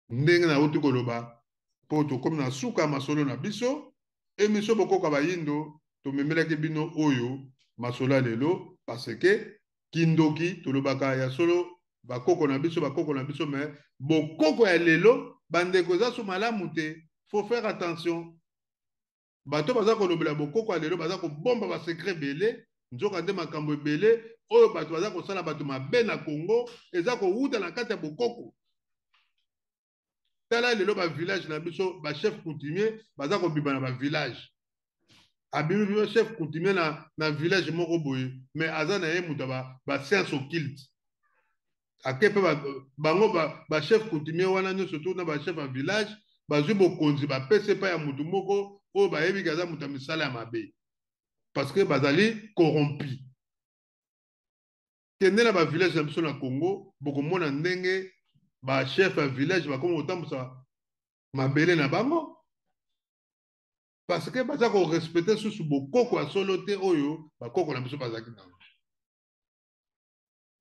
ndenge nauti koloba mpo tokomi na suka masolo na biso emission Bokoko ya Bayindo tomemelaki bino oyo masolo ya lelo parce que kindoki tolobaka ya solo bakoko na biso me bokoko ya lelo bandeko eza so malamu te faut faire attention bato baza kolobela bokoko ya lelo baza kobomba basekret ebele nzoka nde makambo ebele oyo bato baza kosala bato mabe na Congo eza kowuta na kati ya bokoko tala lelo bavillage na biso bachef coutumier baza kobima na bavillage abimi biso chef coutumier na village moko boye mais aza na ye moto bascience occulte ake mpe bango bachef coutumier wana nyonso to na bachef ya village bazwi bokonzi bapesi epai ya motu moko oyo bayebi aza moto ya misala ya mabe parce que bazali corrompi kende na bavillage na biso na Congo bokomona ndenge bachef ya village bakoma kotambusa mabele na bango parce que baza korespecte susu bokoko ya solo te oyo bakoko na biso bazalaki nango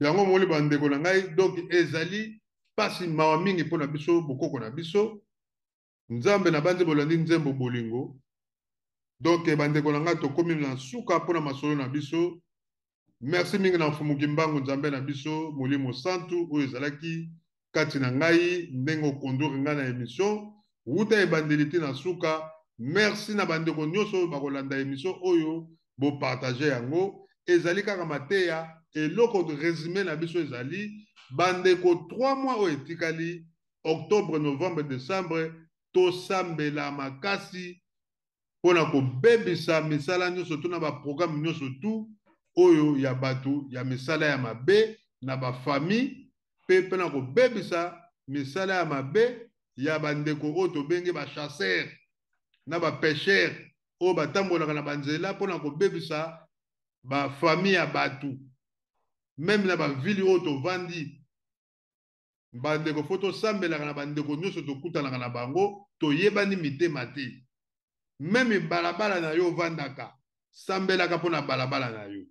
yango moli bandeko na ngai donc ezali pasi mawa mingi mpo na biso bokoko na biso nzambe na banze bolandi nzembo bolingo donc bandeko na ngai tokomi na suka mpona masolo na biso merci mingi na mfumuki mbangu nzambe na biso molimo santu oyo ezalaki kati na ngai ndenge okondori ngai na émission wuta ebandeli te na suka merci na bandeko nyonso oyo bakolanda émission oyo bopartage yango ezali kaka mateya eloko de résumé na biso ezali bandeko 3 mois oyo etikali octobre novembre décembre tosambela makasi mpona kobebisa misala nyonso to na baprogramme nyonso tu oyo ya bato ya misala ya mabe na bafamille mpe na kobebisa misala ya mabe ya bandeko oyo tobenge bachasseur na bapêcheur oyo batambolaka na banzela mpona kobebisa bafamille ya bato meme na bavili oyo tovandi bandeko fo tosambelaka na bandeko nyonso tokutanaka na bango toyebani mitema te meme balabala na yo ovandaka sambelaka mpona balabala na yo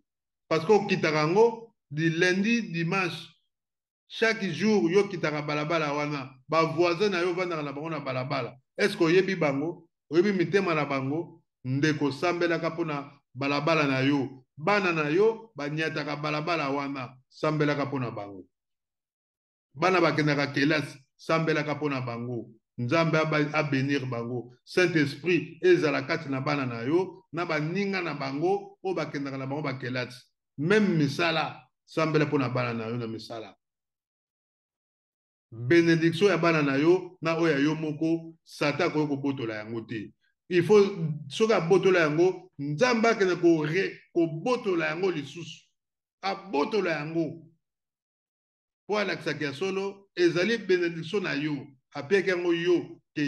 parce que okitaka yango di lundi dimanche chaque jour yo okitaka balabala wana bavoisin na yo ovandaka na bango na balabala est ce que oyebi bango oyebi mitema na bango ndeko sambelaka mpona balabala na yo bana na yo banyataka balabala wana sambelaka mpona bango bana bakendaka kelasi sambelaka mpona bango nzambe abenir bango saint esprit ezala kati na bana na yo na baninga na bango oyo bakendaka na bango bakelasi meme misala sambela mpona bana na yo na misala bénédiction ya bana na yo na oyo ya yo moko satan akoki kobotola yango te il faut soki abotola yango nzambe akende kobotola yango lisusu abotola yango mpo alakisaki ya solo ezali bénédiction na yo apiaki yango yo ke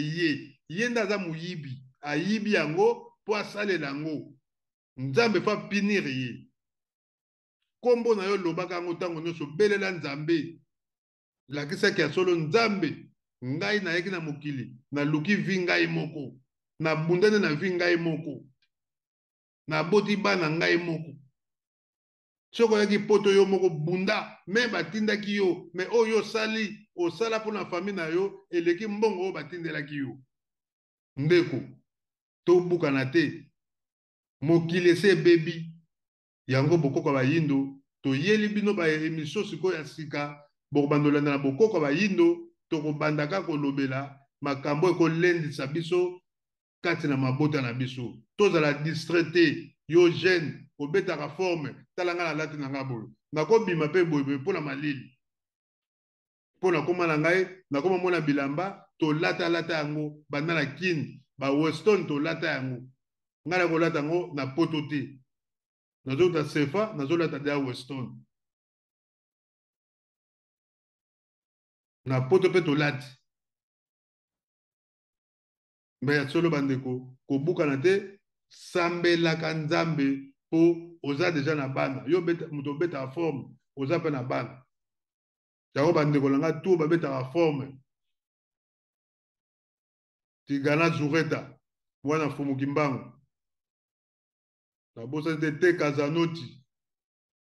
ye nde aza moyibi ayibi yango mpo asalela yango nzambe fa pinir ye kombo na yo lobaka yango ntango nyonso belela nzambe lakisaki ya solo nzambe ngai nayeki na mokili naluki vi ngai moko nabundani na vi ngai moko naboti bana ngai moko soko yaki poto yo moko bunda me batindaki yo me oyo osali osala mpona famille na yo eleki mbongo oyo batindelaki yo ndeko tobukana te mokili ese ebebi yango bokoko bayindo toyeli bino baemission sikoyo ya sika bokobandolanda na bokoko bayindo tokobandaka kolobela makambo ekolendisa biso kati na mabota na biso tozala distrait te yo jeune obetaka forme talanga na lati na nga boyo nakobima mpe boye mpona malili mpona koma na ngai nakoma mona bilamba tolata yango banda na kini baweston tolata yango ngai nakolata yango na poto te nazolata sefa nazolata dea weston na poto mpe tolati me ya solo bandeko kobukana te sambelaka nzambe mpo oza deja na bana yo moto obetaka forme oza mpe na bana yango bandeko na nga tu babetaka forme tigana zureta mwana fumuki mbangu nabosani te te kazanoti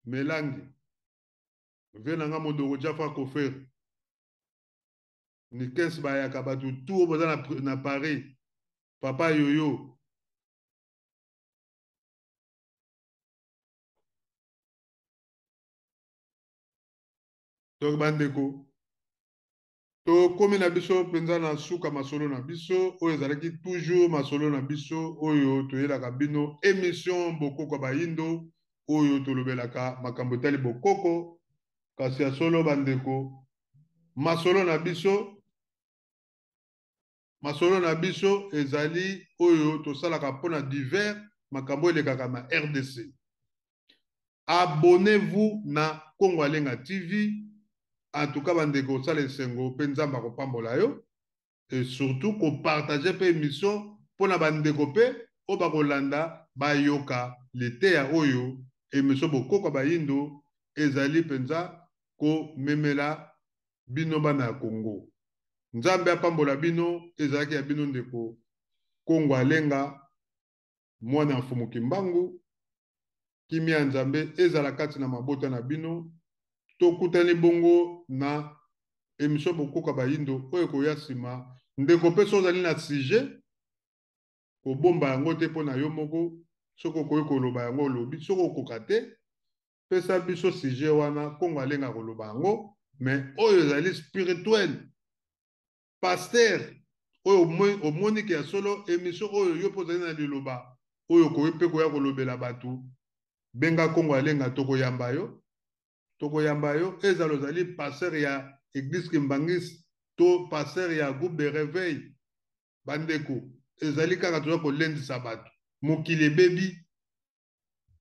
melangi ve na nga modoko jafa kofer ni 15 bayaka bato tu oyo boza na paris papa yoyo donc bandeko tokomi na biso mpenza na suka masolo na biso oyo ezalaki toujours masolo na biso oyo toyelaka bino émission bokoko ya bayindo oyo tolobelaka makambo etali bokoko kasi ya solo bandeko masolo na biso ezali oyo tosalaka mpona divers makambo elekaka na RDC. Abonnez-vous na Congo Alenga TV. En tout cas, bandeko sala esengo pe nzamba kopambola yo et surtout ko partager pe émission pona bandeko pe o bakolanda bayoka letea oyo émission bokoko bayindo ezali penza ko memela bino bana ya Congo. Nzambe apambola bino ezalaki ya bino ndeko Congo Alenga mwana mfumuki mbangu kimia nzambe ezala kati na mabota na bino tokutani bongo na émission bokoko bayindo oyo koya sima ndeko pe sozali na sujet kobomba yango te mpona yo moko soko koyi koloba yango olobi soko okoka te pesa biso sujet wana Congo Alenga koloba yango mais oyo ezali spirituel pasteur oyo omoniki ya solo émission oyo yo mpo ozali na liloba oyo koyi mpe koya kolobela bato benga Congo Alenga tokoyamba yo ezala ozali pasteur ya église Kimbangis to pasteur ya groupe de réveil bandeko ezali kaka toza kolendisa bato mokili ebebi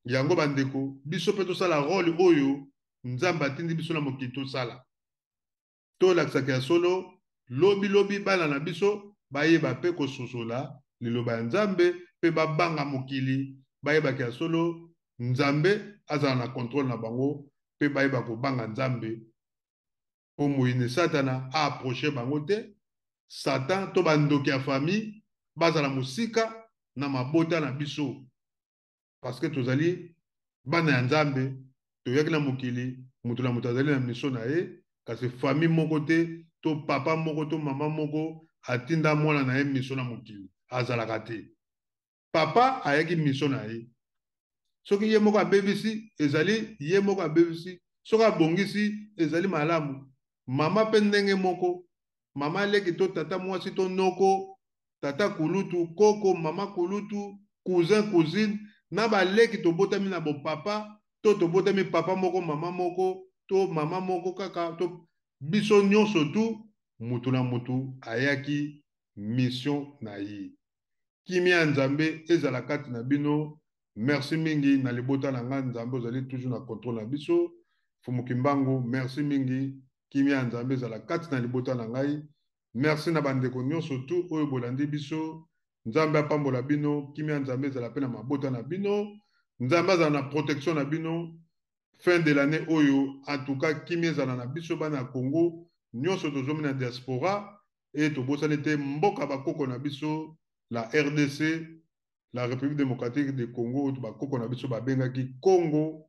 yango bandeko biso mpe tosala rôle oyo nzambe atindi biso na mokili tosala tolakisaka ya solo lobi bana na biso bayeba mpe kososola liloba ya nzambe mpe babanga mokili bayebaka ya solo nzambe azala na contrôle na bango mpe bayeba kobanga nzambe mpo moyini satana aapproche bango te satan to bandoki ya famille bazala mosika na mabota na biso parce que tozali bana ya nzambe toyaki na mokili moto na moto azali na mission na ye kasi famille moko te to papa moko to mama moko atinda mwana na ye mission na mokili azalaka te papa ayaki mission na ye soki ye moko abebisi ezali ye moko abebisi soki abongisi ezali malamu mama mpe ndenge moko mama leki to tata mwasi to noko tata kulutu koko mama kulutu cousin cousine na baleki tobotami na bopapa to tobotami papa moko mama moko to mama moko kaka to biso nyonso tu mutu na mutu ayaki mission na ye kimia nzambe ezala kati na bino. Merci mingi na libota na nga nzambe ozali toujours na contrôle na biso fumuki mbangu merci mingi kimia nzambe ezala kati na libota na ngai merci na bandeko nyonso tu oyo bolandi biso nzambe apambola bino kimia nzambe ezala pe na mabota na bino nzambe azala na protection na bino fin de l'année oyo en tout cas kimia ezala na biso bana ya Congo nyonso tozomi na diaspora et tobosani te mboka bakoko na biso la RDC, la République démocratique du Congo, bakoko na biso babengaki Congo.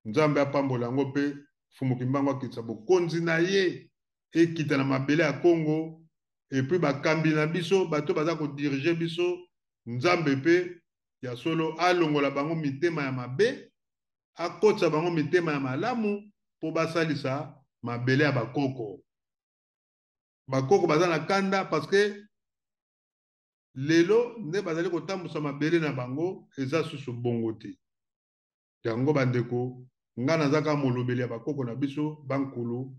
Nzambe apambola yango pe Fumukimbango akitisa bokonzi na ye ekita na mabele ya Congo, et puis bakambi na biso bato baza ko diriger biso. Nzambe pe ya solo alongola bango mitema ya mabe, akotsa bango mitema ya malamu po basalisa mabele ya bakoko. Bakoko baza na kanda parce que lelo ne bazali kotambusa mabele na bango eza susu bongo te. Yango bandeko nga nazaka molobeli ya bakoko na biso bankulu,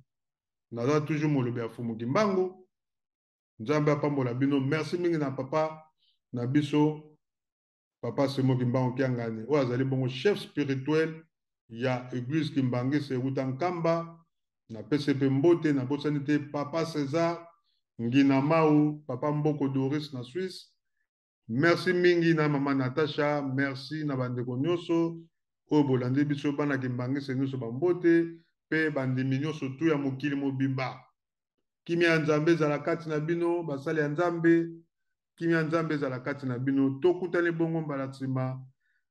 naza toujours molobeli ya Fumukimbango. Nzambe apambola bino. Merci mingi na papa na biso, papa Semo Kimbango Kiangani o azali bongo chef spirituel ya église Kimbangisi euta Nkamba na PCP Mbote na bosani te papa César Ngina Mau, papa Mboko Doris na Suisse. Merci mingi na mama Natasha, merci na bandeko nyonso o bolandi biso bana Kimbangisi nyonso bambote pe bandimi nyonso tu ya mokili mobimba. Kimia Nzambe za la kati na bino basali ya Nzambe, kimia Nzambe za la kati na bino tokutani bongo mbalatsima.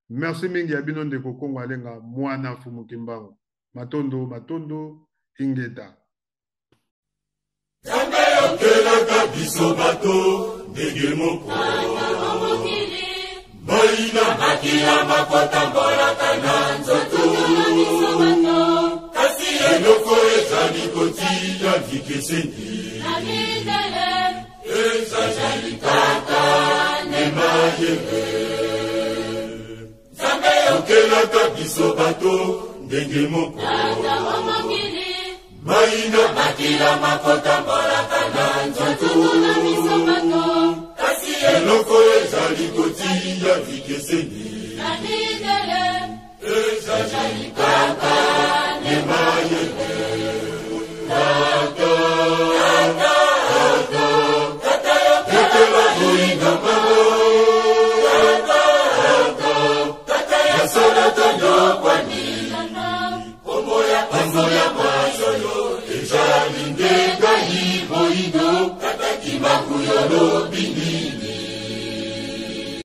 Merci mingi ya bino ndeko Kongo alenga mwana Fumukimbango. Matondo ingeta. Nzambe yokelaka biso bato ndenge moko. Baina makila makota mbolaka na nzoto. Kasi eloko ezali kotia vikeseni. Ezali kaka nemayebe. Nzambe yokelaka biso bato ndenge moko. Maina makila makota mbolaka na nzoto. Kasi eloko ezali kotia vikeseni.